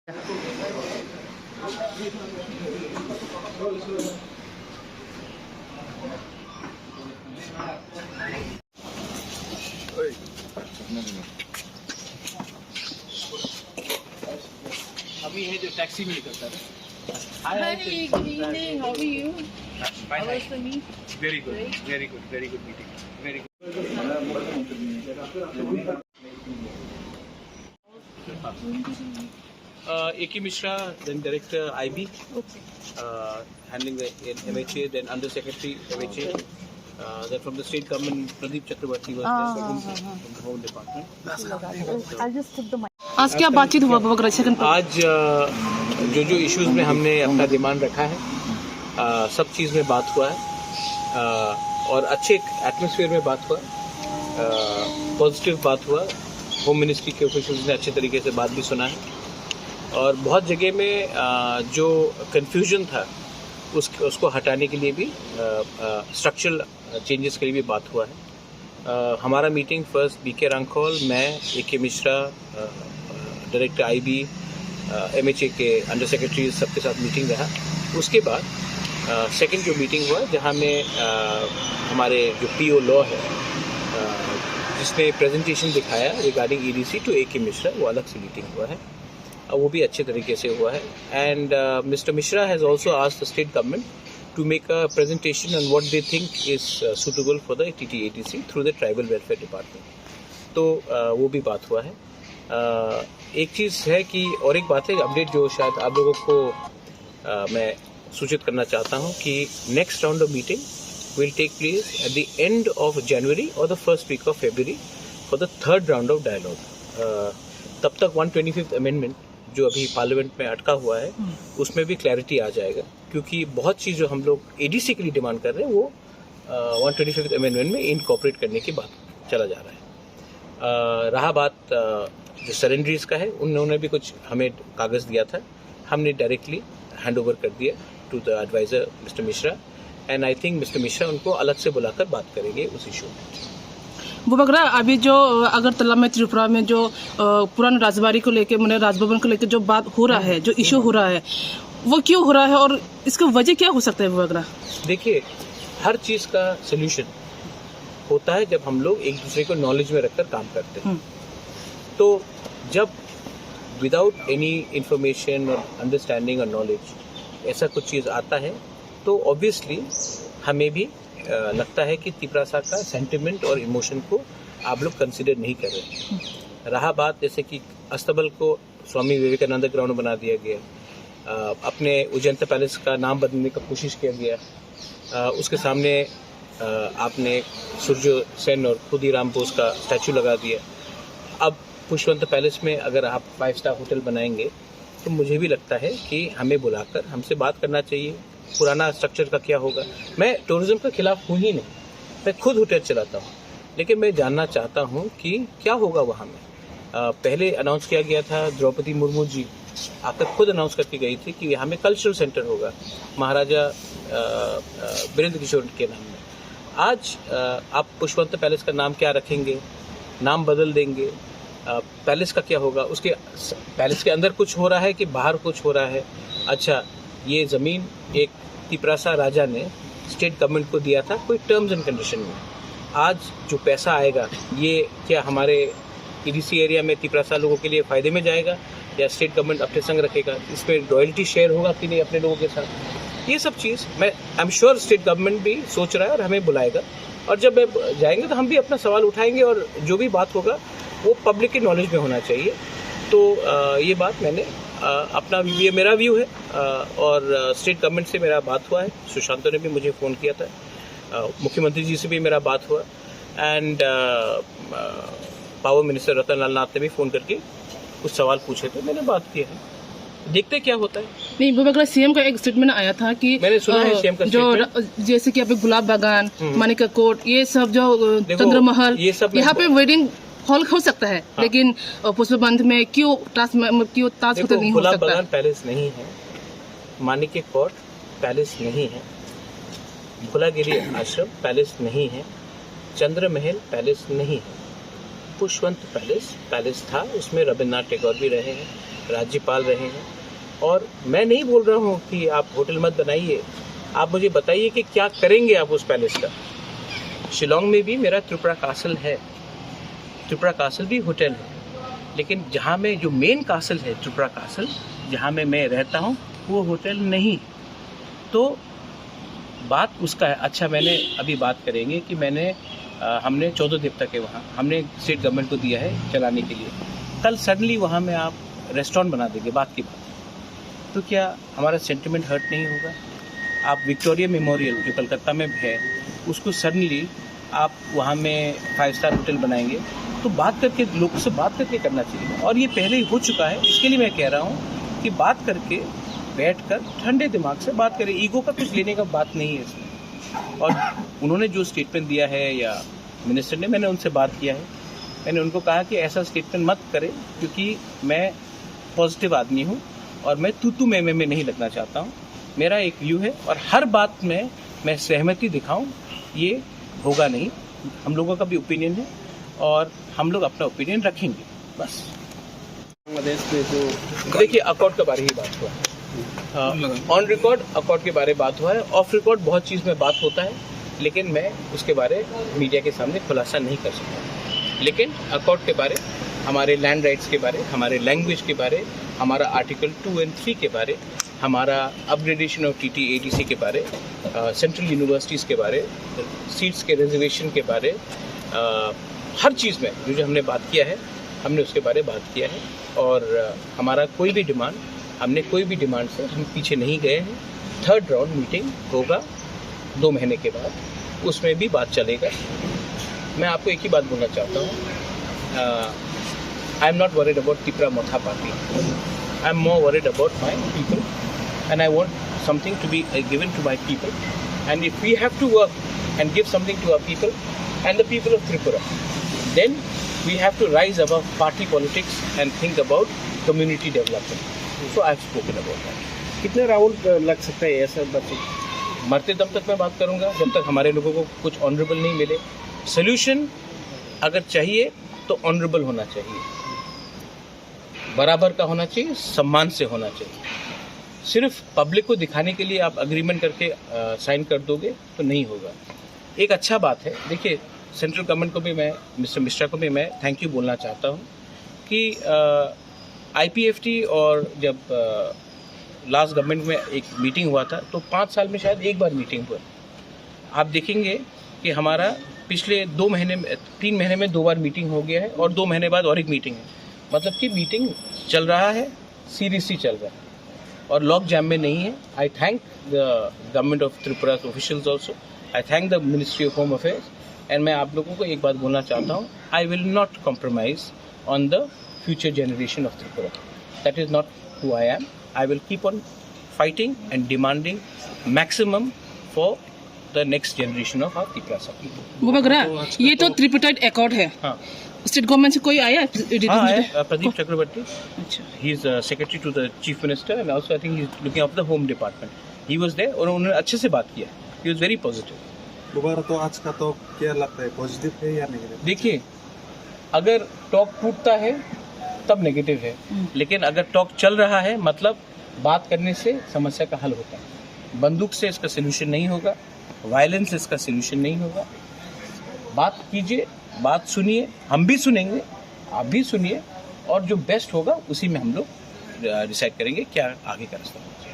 अभी है जो टैक्सी में निकलता है। Hi, good evening. How are you? How was the meet? Very good meeting. Very good. A.K. Mishra, then Director IB, handling the MHA, then Under Secretary MHA. Then from the state government, Pradeep Chakrabarti was there from the Home Department. I'll just take the mic. आज क्या बातचीत हुआ बगरा second? आज जो issues में हमने अपना डिमांड रखा है, सब चीज़ में बात हुआ है और अच्छे एटमॉस्फेयर में बात हुआ, पॉजिटिव बात हुआ। होम मिनिस्ट्री के ऑफिशियल्स ने अच्छे तरीके से बात भी सुना है और बहुत जगह में जो कन्फ्यूजन था उसको हटाने के लिए भी स्ट्रक्चरल चेंजेस के लिए भी बात हुआ है। हमारा मीटिंग फर्स्ट बीके रांखोल, मैं, A K. Mishra, director IB, MHA के अंडर सेक्रेटरी सबके साथ मीटिंग रहा। उसके बाद सेकंड जो मीटिंग हुआ जहां में हमारे जो PO लॉ है जिसने प्रेजेंटेशन दिखाया regarding EDC to A.K. Mishra, वो अलग से मीटिंग हुआ है, वो भी अच्छे तरीके से हुआ है। And mister Mishra has also asked the state government to make a presentation on what they think is suitable for the TTATC through the Tribal Welfare Department. तो वो भी बात हुआ है। एक चीज़ है कि और एक बात है अपडेट जो शायद आप लोगों को मैं सूचित करना चाहता हूँ कि next round of meeting will take place at the end of January और the first week of February for the third round of dialogue. तब तक 125th अमेंडमेंट जो अभी पार्लियामेंट में अटका हुआ है उसमें भी क्लैरिटी आ जाएगा, क्योंकि बहुत चीज़ जो हम लोग ADC के लिए डिमांड कर रहे हैं वो 125th अमेंडमेंट में इनकॉर्पोरेट करने की बात चला जा रहा है। रहा बात जो सरेंडरीज का है, उन्होंने भी कुछ हमें कागज़ दिया था, हमने डायरेक्टली हैंड ओवर कर दिया to the adviser mister Mishra, and I think mister Mishra उनको अलग से बुलाकर बात करेंगे उस इशू में। वो बगरा अभी जो अगरतला में त्रिपुरा में जो पुराना राजबाड़ी को लेके मैंने राजभवन को लेके जो बात हो रहा है, जो इशू हो रहा है, वो क्यों हो रहा है और इसका वजह क्या हो सकता है? वो बगरा देखिए, हर चीज़ का सोल्यूशन होता है जब हम लोग एक दूसरे को नॉलेज में रखकर काम करते हैं। तो जब विदाउट एनी इंफॉर्मेशन और अंडरस्टैंडिंग और नॉलेज ऐसा कुछ चीज़ आता है तो ऑब्वियसली हमें भी लगता है कि तिपरासा का सेंटिमेंट और इमोशन को आप लोग कंसिडर नहीं कर रहे। रहा बात जैसे कि अस्तबल को स्वामी विवेकानंद ग्राउंड बना दिया गया, अपने उजंता पैलेस का नाम बदलने का कोशिश किया गया, उसके सामने आपने सूर्य सेन और खुदीराम बोस का स्टैचू लगा दिया। अब पुष्पवंत पैलेस में अगर आप 5 स्टार होटल बनाएंगे तो मुझे भी लगता है कि हमें बुलाकर हमसे बात करना चाहिए, पुराना स्ट्रक्चर का क्या होगा। मैं टूरिज्म के खिलाफ हूँ ही नहीं, मैं खुद होटल चलाता हूँ, लेकिन मैं जानना चाहता हूँ कि क्या होगा वहाँ में। पहले अनाउंस किया गया था, द्रौपदी मुर्मू जी आकर खुद अनाउंस करके गई थी कि यहाँ में कल्चरल सेंटर होगा महाराजा वीरेंद्र किशोर के नाम में। आज आप पुष्पवंत पैलेस का नाम क्या रखेंगे, नाम बदल देंगे, पैलेस का क्या होगा, उसके पैलेस के अंदर कुछ हो रहा है कि बाहर कुछ हो रहा है। अच्छा, ये ज़मीन एक तिपरासा राजा ने स्टेट गवर्नमेंट को दिया था कोई टर्म्स एंड कंडीशन में। आज जो पैसा आएगा ये क्या हमारे EDC एरिया में तिपरासा लोगों के लिए फ़ायदे में जाएगा या स्टेट गवर्नमेंट अपने संग रखेगा? इस पर रॉयल्टी शेयर होगा कि नहीं अपने लोगों के साथ? ये सब चीज़ मैं I am sure state government भी सोच रहा है और हमें बुलाएगा, और जब जाएंगे तो हम भी अपना सवाल उठाएंगे और जो भी बात होगा वो पब्लिक के नॉलेज में होना चाहिए। तो ये बात मैंने अपना ये मेरा व्यू है और स्टेट गवर्नमेंट से मेरा बात हुआ है, सुशांतो ने भी मुझे फ़ोन किया था, मुख्यमंत्री जी से भी मेरा बात हुआ, एंड पावर मिनिस्टर रतन लाल नाथ ने भी फ़ोन करके कुछ सवाल पूछे थे, मैंने बात की है, देखते क्या होता है। नहीं, वो बगरा CM का एक स्टेटमेंट आया था कि मैंने सुना है CM का जो जैसे कि अभी गुलाब बागान, मानिका कोट, ये सब जो चंद्रमहल, ये सब यहाँ पे वेडिंग हॉल हो सकता है, लेकिन पुष्पबंध में क्यों ताज होटल नहीं हो सकता? गुलाब बागान पैलेस नहीं है, मानिका कोट पैलेस नहीं है, भोलागिरी आश्रम पैलेस नहीं है, चंद्रमहल पैलेस नहीं है, पुष्पवंत पैलेस था, उसमें रविन्द्रनाथ टैगोर भी रहे हैं, राज्यपाल रहे हैं, और मैं नहीं बोल रहा हूँ कि आप होटल मत बनाइए, आप मुझे बताइए कि क्या करेंगे आप उस पैलेस का। शिलोंग में भी मेरा त्रिपुरा कासल है, त्रिपुरा कासल भी होटल है, लेकिन जहाँ में जो मेन कासल है त्रिपुरा कासल, जहाँ में मैं रहता हूँ, वो होटल नहीं। तो बात उसका है। अच्छा, मैंने अभी बात करेंगे कि हमने 14 देवता के वहाँ हमने स्टेट गवर्नमेंट को दिया है चलाने के लिए। कल सडनली वहाँ में आप रेस्टोरेंट बना देंगे, बात की बात, तो क्या हमारा सेंटिमेंट हर्ट नहीं होगा? आप विक्टोरिया मेमोरियल जो कलकत्ता में है, उसको सडनली आप वहाँ में 5 स्टार होटल बनाएंगे, तो बात करके लोगों से बात करके करना चाहिए। और ये पहले ही हो चुका है, इसके लिए मैं कह रहा हूँ कि बात करके बैठकर ठंडे दिमाग से बात करें। ईगो का कुछ लेने का बात नहीं है इसमें। और उन्होंने जो स्टेटमेंट दिया है या मिनिस्टर ने, मैंने उनसे बात किया है, मैंने उनको कहा कि ऐसा स्टेटमेंट मत करें, क्योंकि मैं पॉजिटिव आदमी हूँ और मैं तू में नहीं लगना चाहता हूँ। मेरा एक व्यू है और हर बात में मैं सहमति दिखाऊं, ये होगा नहीं। हम लोगों का भी ओपिनियन है और हम लोग अपना ओपिनियन रखेंगे, बस। बांग्लादेश में जो देखिए, अकॉर्ड के बारे ही बात हुआ है, ऑन रिकॉर्ड अकॉर्ड के बारे बात हुआ है। ऑफ रिकॉर्ड बहुत चीज़ में बात होता है, लेकिन मैं उसके बारे मीडिया के सामने खुलासा नहीं कर सकता। लेकिन अकॉर्ड के बारे, हमारे लैंड राइट्स के बारे, हमारे लैंग्वेज के बारे, हमारा आर्टिकल 2 और 3 के बारे, हमारा अपग्रेडेशन ऑफ TTADC के बारे, सेंट्रल यूनिवर्सिटीज़ के बारे, सीट्स के रिजर्वेशन के बारे, हर चीज़ में जो हमने बात किया है, हमने उसके बारे बात किया है। और हमारा कोई भी डिमांड, हमने कोई भी डिमांड से हम पीछे नहीं गए हैं। 3rd राउंड मीटिंग होगा 2 महीने के बाद, उसमें भी बात चलेगा। मैं आपको एक ही बात बोलना चाहता हूँ, I am not worried about Tipra Motha party, I am more worried about my people and I want something to be given to my people, and if we have to work and give something to our people and the people of Tripura, then we have to rise above party politics and think about community development. So I have spoken about that. कितने round लग सकता है ऐसा बच्चे? मरते दम तक मैं बात करूंगा, जब तक हमारे लोगों को कुछ ऑनरेबल नहीं मिले। सोल्यूशन अगर चाहिए तो ऑनरेबल होना चाहिए, बराबर का होना चाहिए, सम्मान से होना चाहिए। सिर्फ पब्लिक को दिखाने के लिए आप अग्रीमेंट करके साइन कर दोगे तो नहीं होगा। एक अच्छा बात है, देखिए, सेंट्रल गवर्नमेंट को भी मैं, मिस्टर मिश्रा को भी मैं थैंक यू बोलना चाहता हूँ कि IPFT और जब लास्ट गवर्नमेंट में एक मीटिंग हुआ था, तो 5 साल में शायद एक बार मीटिंग हुआ। आप देखेंगे कि हमारा पिछले 2 महीने में, 3 महीने में 2 बार मीटिंग हो गया है और 2 महीने बाद और एक मीटिंग है। मतलब कि मीटिंग चल रहा है, सीरियसली चल रहा है और लॉक जैम में नहीं है। I thank the government of Tripura officials also, I thank the ministry of home affairs, and मैं आप लोगों को एक बात बोलना चाहता हूँ, I will not compromise on the future generation of Tripura. That is not who I am. I will keep on fighting and demanding maximum for the next generation of our Tripura. वो बगरा, ये तो ट्रिपटाइड अकॉर्ड है। हाँ, स्टेट गवर्नमेंट से कोई आया? प्रदीप चक्रवर्ती, अच्छा, he is secretary to the chief minister and also I think he is looking after the home department. He was there और उन्होंने अच्छे से बात किया। He was very positive. दोबारा तो आज का तो क्या लगता है, पॉजिटिव है या नेगेटिव? देखिए, अगर टॉक टूटता है तब नेगेटिव है, लेकिन अगर टॉक चल रहा है मतलब बात करने से समस्या का हल होता है। बंदूक से इसका सोल्यूशन नहीं होगा, वायलेंस से इसका सोल्यूशन नहीं होगा। बात कीजिए, बात सुनिए, हम भी सुनेंगे, आप भी सुनिए, और जो बेस्ट होगा उसी में हम लोग डिसाइड करेंगे क्या आगे का रास्ता होगा।